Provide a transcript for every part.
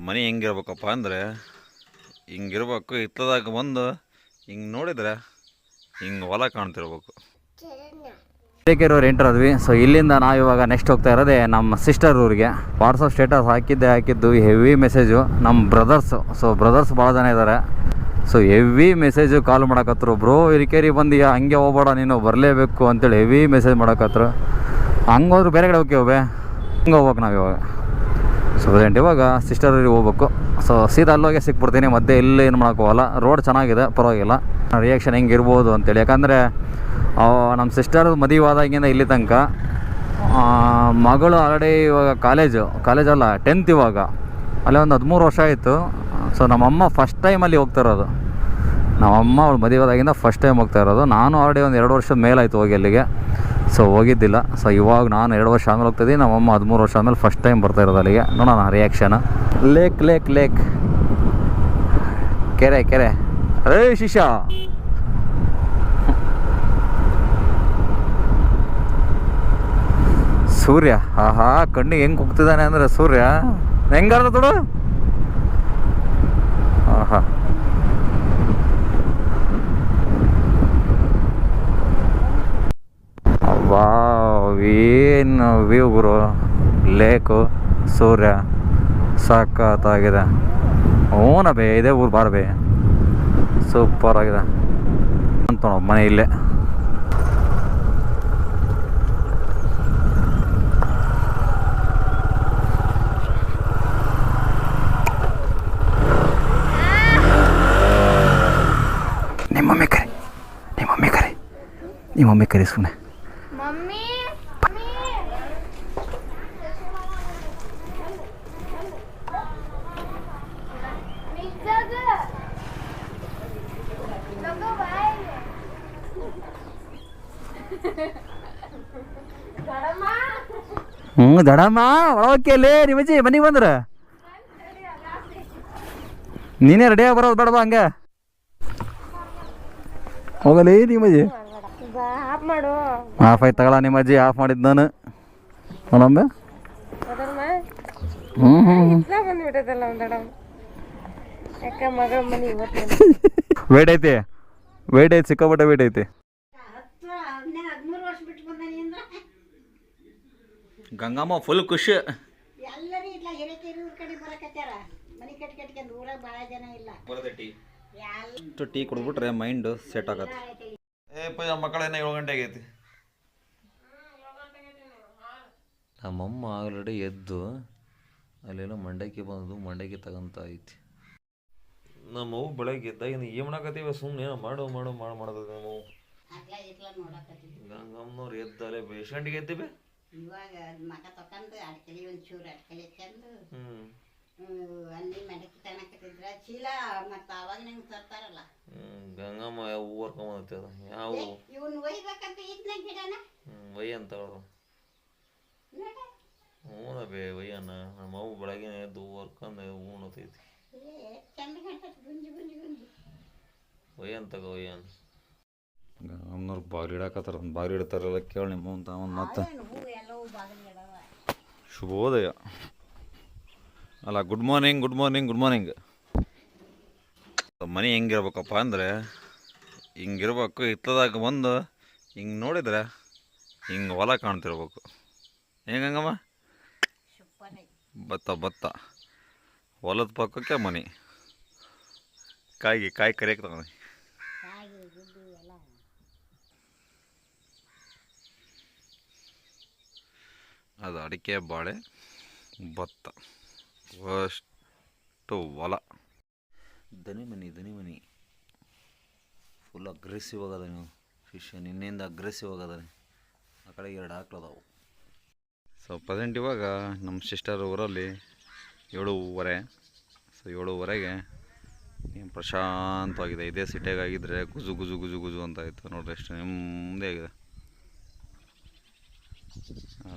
ಮನೆ ಹೆಂಗಿರ್ಬೇಕಪ್ಪ ಅಂದರೆ ಹಿಂಗಿರ್ಬೇಕು. ಇತ್ತದಾಗ ಬಂದು ಹಿಂಗೆ ನೋಡಿದ್ರೆ ಹಿಂಗೆ ಹೊಲ ಕಾಣ್ತಿರ್ಬೇಕು. ಹಿರೇಕೆರೂರು ಎಂಟ್ರದ್ವಿ. ಸೊ ಇಲ್ಲಿಂದ ನಾವು ಇವಾಗ ನೆಕ್ಸ್ಟ್ ಹೋಗ್ತಾ ಇರೋದೇ ನಮ್ಮ ಸಿಸ್ಟರ್ ಊರಿಗೆ. ವಾಟ್ಸಪ್ ಸ್ಟೇಟಸ್ ಹಾಕಿದ್ದು ಹೆವಿ ಮೆಸೇಜು ನಮ್ಮ ಬ್ರದರ್ಸು. ಸೊ ಬ್ರದರ್ಸ್ ಭಾಳ ಜನ ಇದ್ದಾರೆ. ಸೊ ಹೆವಿ ಮೆಸೇಜು ಕಾಲ್ ಮಾಡಕತ್ತರು. ಬ್ರೋ ಹಿರೇಕೆರಿ ಬಂದೀಯಾ, ಹಂಗೆ ಹೋಗ್ಬೇಡ ನೀನು, ಬರಲೇಬೇಕು ಅಂತೇಳಿ ಹೆವಿ ಮೆಸೇಜ್ ಮಾಡಕತ್ತರು. ಹಂಗೆ ಹೋದ್ರು ಬೇರೆ ಕಡೆ ಹೋಗ್ತೀವಿ, ಹಂಗೆ ಹೋಗ್ಬೇಕು ನಾವು ಇವಾಗ. ಸೊ ಪ್ರೆಸೆಂಟ್ ಇವಾಗ ಸಿಸ್ಟರ್ ಊರಿಗೆ ಹೋಗ್ಬೇಕು. ಸೊ ಸೀದಾ ಅಲ್ಲೋಗೆ ಸಿಕ್ಬಿಡ್ತೀನಿ, ಮಧ್ಯೆ ಇಲ್ಲಿ ಏನು ಮಾಡೋಕ್ಕೋಗಲ್ಲ. ರೋಡ್ ಚೆನ್ನಾಗಿದೆ, ಪರವಾಗಿಲ್ಲ. ರಿಯಾಕ್ಷನ್ ಹೆಂಗೆ ಇರ್ಬೋದು ಅಂತೇಳಿ, ಯಾಕಂದರೆ ನಮ್ಮ ಸಿಸ್ಟರ್ ಮದುವೆ ಆದಾಗಿಂದ ಇಲ್ಲಿ ತನಕ ಮಗಳು ಆಲ್ರೆಡಿ ಇವಾಗ ಕಾಲೇಜಲ್ಲ 10th ಇವಾಗ. ಅಲ್ಲೇ ಒಂದು 13 ವರ್ಷ ಆಯಿತು. ಸೊ ನಮ್ಮಮ್ಮ ಫಸ್ಟ್ ಟೈಮ್ ಅಲ್ಲಿ ಹೋಗ್ತಾ ಇರೋದು. ನಮ್ಮಮ್ಮ ಅವಳು ಮದುವೆ ಆದಾಗಿಂದ ಫಸ್ಟ್ ಟೈಮ್ ಹೋಗ್ತಾ ಇರೋದು. ನಾನು ಆಲ್ರೆಡಿ ಒಂದು 2 ವರ್ಷದ ಮೇಲಾಯಿತು ಹೋಗಿ ಅಲ್ಲಿಗೆ. ಸೊ ಹೋಗಿದ್ದಿಲ್ಲ. ಸೊ ಇವಾಗ ನಾನು 2 ವರ್ಷ ಆಮೇಲೆ ಹೋಗ್ತಾಯಿದ್ದೀನಿ. ನಮ್ಮಮ್ಮ 13 ವರ್ಷ ಆದಮೇಲೆ ಫಸ್ಟ್ ಟೈಮ್ ಬರ್ತಾ ಇರೋದು ಅಲ್ಲಿಗೆ. ನೋಡೋಣ ರಿಯಾಕ್ಷನ್. ಲೇಕ್ ಕೆರೆ ಅರೇ ಶಿಷ್ಯ, ಸೂರ್ಯ ಆಹಾ ಕಣ್ಣಿಗೆ ಹೆಂಗೆ ಹೋಗ್ತಿದ್ದಾನೆ ಅಂದರೆ ಸೂರ್ಯ ಹೆಂಗಾರ್ದ ತೊಡು. ಆಹಾ ಅಬ್ಬಾ ಏನು ವ್ಯೂ ಗುರು. ಲೇಕು, ಸೂರ್ಯ ಸಖತ್ತಾಗಿದೆ. ಹ್ಞೂನ ಬೇ, ಇದೇ ಊರು ಬಾರ ಬೇ, ಸೂಪರ್ ಆಗಿದೆ ಅಂತ ಮನೆ ಇಲ್ಲೇ. ನಿಮ್ಮ ಮಮ್ಮಿ ಕರಿ ಸುಮ್ಮನೆ. ದಡಮ್ಮ ಒಳಕ್ಕೆ ನಿಮ್ಮಜ್ಜಿ ಮನೆಗೆ ಬಂದ್ರ ನೀನೇ ರೆಡಿಯಾಗಿ ಬರೋದು ಬೇಡವಾ? ಹಂಗೆ ಹೋಗಲಿ ನಿಮ್ಮಜ್ಜಿ. ಆಫ್ ಆಯ್ತು ತಗೊಳ. ನಿಮ್ಮಜ್ಜಿ ಆಫ್ ಮಾಡಿದ್ದು ನಾನು ನೋಡಮ್ಮ. ವೇಟ್ ಐತಿ, ಸಿಕ್ಕಾಪಟ್ಟೆ ವೇಟ್ ಐತಿ. ಗಂಗಮ್ಮ ಫುಲ್ ಖುಷಿ. ಟೀ ಕುಡಿದ್ಬಿಟ್ರೆ ಮೈಂಡ್ ಸೆಟ್ ಆಗತ್ತೆ. ಮಕ್ಕಳೇನ 7 ಗಂಟೆ ಆಗೈತಿ. ನಮ್ಮಮ್ಮ ಆಲ್ರೆಡಿ ಎದ್ದು ಅಲ್ಲೆಲ್ಲ ಮಂಡಕ್ಕಿ ಬಂದು ಮಂಡಕ್ಕಿ ತಗೊಂತ ಐತಿ. ನಮ್ಮವು ಬೆಳಗ್ಗೆ ಎದ್ದಾಗ ಏನು ಮಾಡಕತ್ತೀವಿ, ಸುಮ್ಮನೆ ಮಾಡೋದು. ನಮ್ಮವು ಗಂಗಮ್ಮನವ್ರು ಎದ್ದಲೆ ಬೇಷಂಟಿಗೆ ಎದ್ದೀವಿ. ಇವಾಗ ಮಗ ತಕೊಂಡು ಅಡ್ಕಲಿ ಒಂಚೂರು ಅಡ್ಕಲಿ ತಂದು ಅಲ್ಲಿ ಮೆಡಕ್ಕೆ ತನಕತ್ತಿದ್ರ ಚೀಲ ಮತ್ತು ಅವಾಗ ನಂಗೆ ತರ್ತಾರಲ್ಲ. ಗಂಗಮ್ಮ ಯಾವ ಹೂ ಹೊರ್ಕೊಂಬತ್ತದ ಯಾವ ಇವನು ಒಯ್ಬೇಕಂತ ಇದ್ನ ಗಿಡನ ಒಯ್ಯ ಅಂತ ಹೇಳೋದು. ಹೂನ ಬೇ ಒಯ್ಯಣ್ಣ. ನಮ್ಮ ಅವು ಬೆಳಗ್ಗೆ ಎದ್ದು ಹೂ ಹೊರ್ಕೊಂಡು ಹೂಣತೈತಿ. ಚಂದ ಕಾಣ್ತೈತಿ ಗುಂಜಿ ಒಯ್ಯಂತ ಒಯ್ಯನ್. ಗಂಗಮ್ಮನವ್ರು ಬಾಗಿಲು ಇಡಾಕತ್ತಾರ. ಒಂದು ಬಾಗಿಲು ಇಡ್ತಾರಲ್ಲ ಕೇಳಿ ನಿಮ್ಮ ಅಂತ ಒಂದು ಮತ್ತೆ ಶುಭೋದಯ ಅಲ್ಲ. Good morning. ಮನೆ ಹೆಂಗಿರ್ಬೇಕಪ್ಪ ಅಂದರೆ ಹಿಂಗಿರ್ಬೇಕು. ಇತ್ತದಾಗ ಬಂದು ಹಿಂಗೆ ನೋಡಿದ್ರೆ ಹಿಂಗೆ ಹೊಲ ಕಾಣ್ತಿರ್ಬೇಕು. ಹೆಂಗಮ್ಮ ಭತ್ತ ಹೊಲದ ಪಕ್ಕಕ್ಕೆ ಮನೆ. ಕಾಯಿ ಕರಿಯಕ್ಕೆ ತಗೊಂಡು ಅದು ಅಡಿಕೆ, ಬಾಳೆ, ಭತ್ತ, ಅಷ್ಟು ಹೊಲ. ದನಿ ಮನಿ ಫುಲ್ ಅಗ್ರೆಸಿವ್ ಆಗದ. ನೀವು ಶಿಷ್ಯ ನಿನ್ನೆಯಿಂದ ಅಗ್ರೆಸಿವ್ ಆಗದಾನೆ. ಆ ಕಡೆ 2 ಆಕ್ಳದಾವು. ಸೊ ಪ್ರೆಸೆಂಟ್ ಇವಾಗ ನಮ್ಮ ಸಿಸ್ಟರ್ ಊರಲ್ಲಿ 7:30. ಸೊ 7:30ಗೆ ಪ್ರಶಾಂತವಾಗಿದೆ. ಇದೇ ಸಿಟಿಯಾಗಿದ್ದರೆ ಗುಜು ಅಂತ ಆಯಿತು. ನೋಡ್ರಿ ಎಷ್ಟು ನೆಮ್ಮದಿ ಆಗಿದೆ.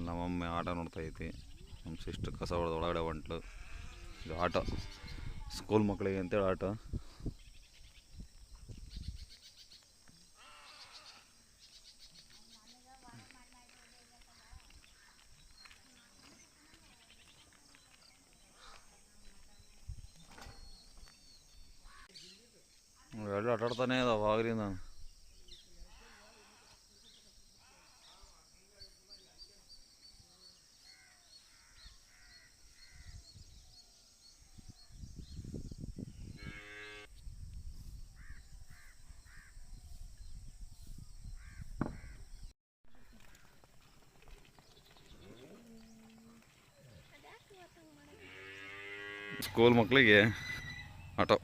ನಮ್ಮಮ್ಮೆ ಆಟ ನೋಡ್ತಾ ಐತಿ. ನಮ್ಮ ಸಿಸ್ಟರ್ ಕಸ ಹೊಡೆದು ಒಳಗಡೆ ಹೊಂಟ್ಲು. ಇದು ಆಟ, ಸ್ಕೂಲ್ ಮಕ್ಕಳಿಗೆ ಅಂತೇಳಿ ಆಟ. ಆಟಾಡ್ತಾನೆ ಅದಾವ ಆಗ್ರಿ ನಾನು. ಸ್ಕೂಲ್ ಮಕ್ಕಳಿಗೆ ಆಟೋ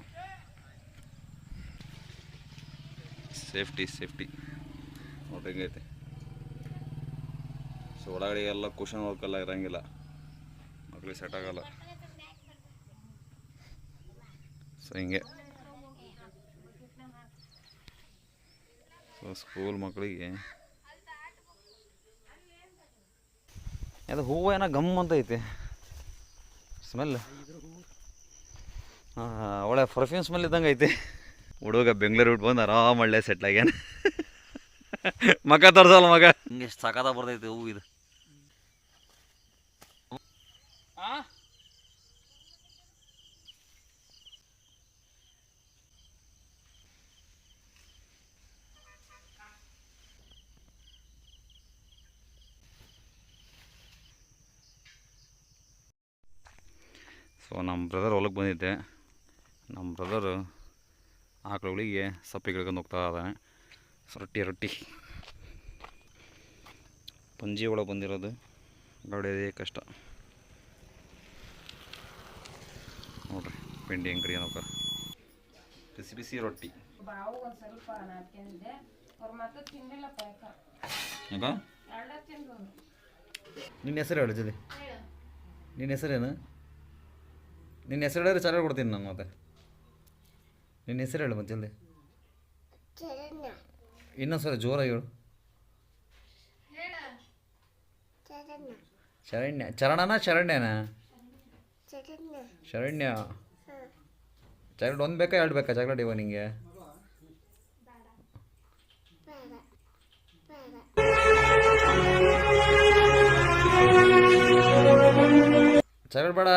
ಸೇಫ್ಟಿ ನೋಡ್ರಿ ಹೆಂಗೈತೆ. ಸೊ ಒಳಗಡೆ ಎಲ್ಲ ಕುಷನ್ ವರ್ಕ್ ಎಲ್ಲ ಇರೋಂಗಿಲ್ಲ, ಮಕ್ಳಿಗೆ ಸೆಟ್ ಆಗಲ್ಲ. ಸೊ ಹಿಂಗೆ ಸೊ ಸ್ಕೂಲ್ ಮಕ್ಕಳಿಗೆ ಅದು ಹೂವು ಏನೋ ಗಮ್ ಅಂತ ಐತೆ ಸ್ಮೆಲ್. ಒಳ್ಳೆ ಪರ್ಫ್ಯೂಮ್ ಸ್ಮೆಲ್ ಇದ್ದಂಗೆ ಐತೆ. ಹುಡುಗ ಬೆಂಗಳೂರು ಬಿಟ್ಟು ಬಂದು ಆರಾಮ ಒಳ್ಳೆ ಸೆಟ್ಲಾಗ್ಯಾನ. ಮಗ ತೋರ್ಸಲ್ಲ ಮಗ, ಹಿಂಗೆ ಎಷ್ಟು ಸಾಕಾದ ಬರ್ತೈತೆ ಹೂವು ಇದು. ಸೊ ನಮ್ಮ ಬ್ರದರ್ ಹೊಲಕ್ಕೆ ಬಂದಿದ್ದೆ. ನಮ್ಮ ಬ್ರದರು ಆಕಳುಗಳಿಗೆ ಸಪ್ಪೆ ಗಿಳ್ಕೊಂಡು ಹೋಗ್ತಾ ಇದ್ದಾನೆ. ಸೊ ರೊಟ್ಟಿ ಪಂಜಿ ಒಳಗೆ ಬಂದಿರೋದು ಗಾಡಿಯೋದೇ ಕಷ್ಟ ನೋಡ್ರಿ. ಪಿಂಡಿ ಅಂಗಡಿ ಏನಪ್ಪ, ಬಿಸಿ ರೊಟ್ಟಿ. ನಿನ್ನ ಹೆಸರು ಹೇಳು ಜಲ್ದಿ. ನಿನ್ನ ಹೆಸರೇನು? ನಿನ್ನ ಹೆಸರು ಹೇಳಿದ್ರೆ ಚಾರ್ಜ್ ಕೊಡ್ತೀನಿ ನಾನು. ಮತ್ತೆ ನಿನ್ನ ಹೆಸರು ಹೇಳು ಮತ್ತೆ ಜಲ್ದಿ. ಇನ್ನೊಂದ್ಸರಿ ಜೋರಾಗಿ ಹೇಳು. ಶರಣ್ಯ. ಚರಣನಾ ಶರಣ್ಯನಾ? ಶರಣ್ಯ. ಚಾಕ್ಲೇಟ್ ಒಂದು ಬೇಕಾ ಎರಡು ಬೇಕಾ ಚಾಕ್ಲೇಟ್ ಇವ ನಿಂಗೆ? ಚಾಕ್ಲೇಟ್ ಬೇಡ?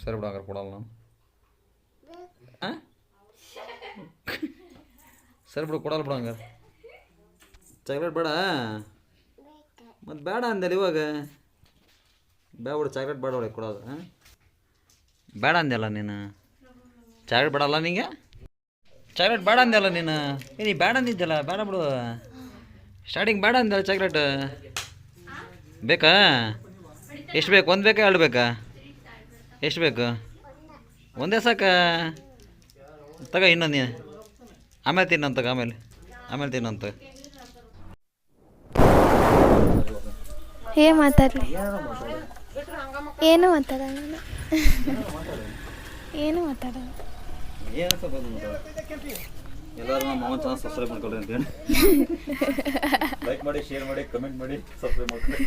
ಸರಿ ಬಿಡ, ಹಂಗಾರೆ ಕೊಡಲ್ಲ ನಾನು. ಸರಿ ಬಿಡು, ಕೊಡಲ್ಲ ಬಿಡು ಹಂಗಾರೆ. ಚಾಕ್ಲೇಟ್ ಬೇಡ? ಮತ್ತು ಬೇಡ ಅಂದಲ್ಲ ಇವಾಗ. ಬಿಡು ಚಾಕ್ಲೇಟ್ ಬೇಡ ಒಳಗೆ ಕೊಡೋದು. ಬೇಡ ಅಂದಲ್ಲ ನೀನು. ಚಾಕ್ಲೇಟ್ ಬೇಡಲ್ಲ ನಿಂಗೆ? ಚಾಕ್ಲೇಟ್ ಬೇಡ ಅಂದಲ್ಲ ನೀನು. ನೀ ಬೇಡ ಅಂದಿದ್ದಲ್ಲ, ಬೇಡ ಬಿಡು. ಸ್ಟಾರ್ಟಿಂಗ್ ಬೇಡ ಅಂದಲ್ಲ ಚಾಕ್ಲೇಟ್. ಬೇಕಾ? ಎಷ್ಟು ಬೇಕು? ಒಂದು ಬೇಕಾ ಎರಡು ಬೇಕಾ? ಎಷ್ಟು ಬೇಕು? ಒಂದೇ ಸಾಕ? ತಗ ಇನ್ನೊಂದು ನೀನು. ಆಮೇಲೆ ತಿನ್ನಂತ, ಆಮೇಲೆ ತಿನ್ನಂತ. ಏನು ಮಾತಾಡಲಿ? ಏನು ಮಾತಾಡೋಣ? ಏನು ಮಾತಾಡೋಣ? ಎಲ್ಲರೂ ನಮ್ಮ ಮಾವನ ಚಾನಲ್ ಸಬ್ಸ್ಕ್ರೈಬ್ ಮಾಡ್ಕೊಳ್ಳಿ ಅಂತೇಳಿ. ಲೈಕ್ ಮಾಡಿ, ಶೇರ್ ಮಾಡಿ, ಕಮೆಂಟ್ ಮಾಡಿ, ಸಬ್ಸ್ಕ್ರೈಬ್ ಮಾಡ್ಕೊಳ್ಳಿ.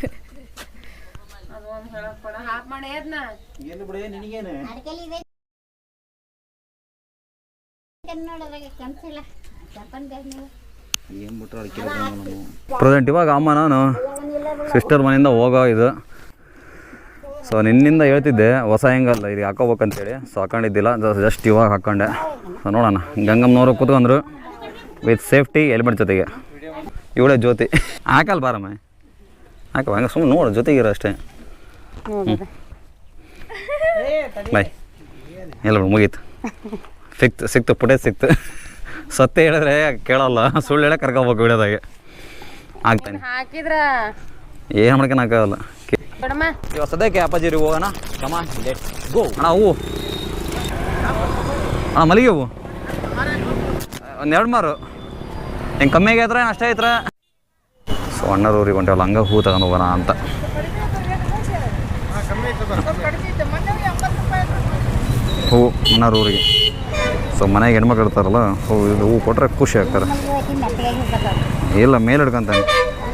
ಏನು ಬಿಡ ನಿನಗೇನು? ಪ್ರೆಸೆಂಟ್ ಇವಾಗ ಅಮ್ಮ ನಾನು ಸಿಸ್ಟರ್ ಮನೆಯಿಂದ ಹೋಗೋ ಇದು. ಸೊ ನಿನ್ನಿಂದ ಹೇಳ್ತಿದ್ದೆ ಹೊಸ ಹೆಂಗಲ್ಲ ಇದು ಹಾಕೋಬೇಕಂತೇಳಿ. ಸೊ ಹಾಕೊಂಡಿದ್ದಿಲ್ಲ, ಜಸ್ಟ್ ಇವಾಗ ಹಾಕ್ಕೊಂಡೆ. ಸೊ ನೋಡೋಣ. ಗಂಗಮ್ಮನವರು ಕೂತ್ಕೊಂಡ್ರು ವಿತ್ ಸೇಫ್ಟಿ ಹೆಲ್ಮೆಟ್ ಜೊತೆಗೆ. ಇವಳೇ ಜ್ಯೋತಿ. ಹಾಕಲ್ಲ ಬಾರಮ್ಮ, ಹಾಕವ ಹಂಗೆ ಸುಮ್ಮನೆ ನೋಡು, ಜೊತೆಗಿರೋ ಅಷ್ಟೇ. ಬಾಯ್. ಎಲ್ಲ ಮುಗೀತು. ಸಿಕ್ತು ಪುಟೇಜ್ ಸಿಕ್ತು. ಸತ್ಯ ಹೇಳಿದ್ರೆ ಕೇಳಲ್ಲ, ಸುಳ್ಳು ಹೇಳಕ್ಕೆ ಕರ್ಕೋಬೇಕು ವಿಡಿಯೋದಾಗೆ. ಆಗ್ತಾನೆ ಏನು ಮಾಡ್ಕೊಂಡು ಹಾಕೋಲ್ಲ. ಇವಾಗ ಸದ್ಯಕ್ಕೆ ಅಪ್ಪಾಜಿರಿ ಹೋಗೋಣ. Come on let's go. ಅಣ್ಣ ಹೂವು, ಅಣ್ಣ ಮಲ್ಲಿಗೆ ಹೂವು ಒಂದು 2 ಮಾರು. ಹೆಂಗೆ ಕಮ್ಮಿ ಆಗೈತ್ರ ಅಷ್ಟೇ ಐತ್ರ. ಸೊ ಅಣ್ಣರೂರಿಗೆ ಹೊಂಟೇವಲ್ಲ, ಹಂಗೆ ಹೂ ತಗೊಂಡು ಹೋಗೋಣ ಅಂತ. ಹೂ ಅಣ್ಣರೂರಿಗೆ. ಸೊ ಮನೆಗೆ ಹೆಣ್ಮಕ್ಳು ಇರ್ತಾರಲ್ಲ, ಹೂ ಕೊಟ್ಟರೆ ಖುಷಿ ಆಗ್ತಾರೆ. ಇಲ್ಲ ಮೇಲೆ ಹಿಡ್ಕೊಂತಾನೆ.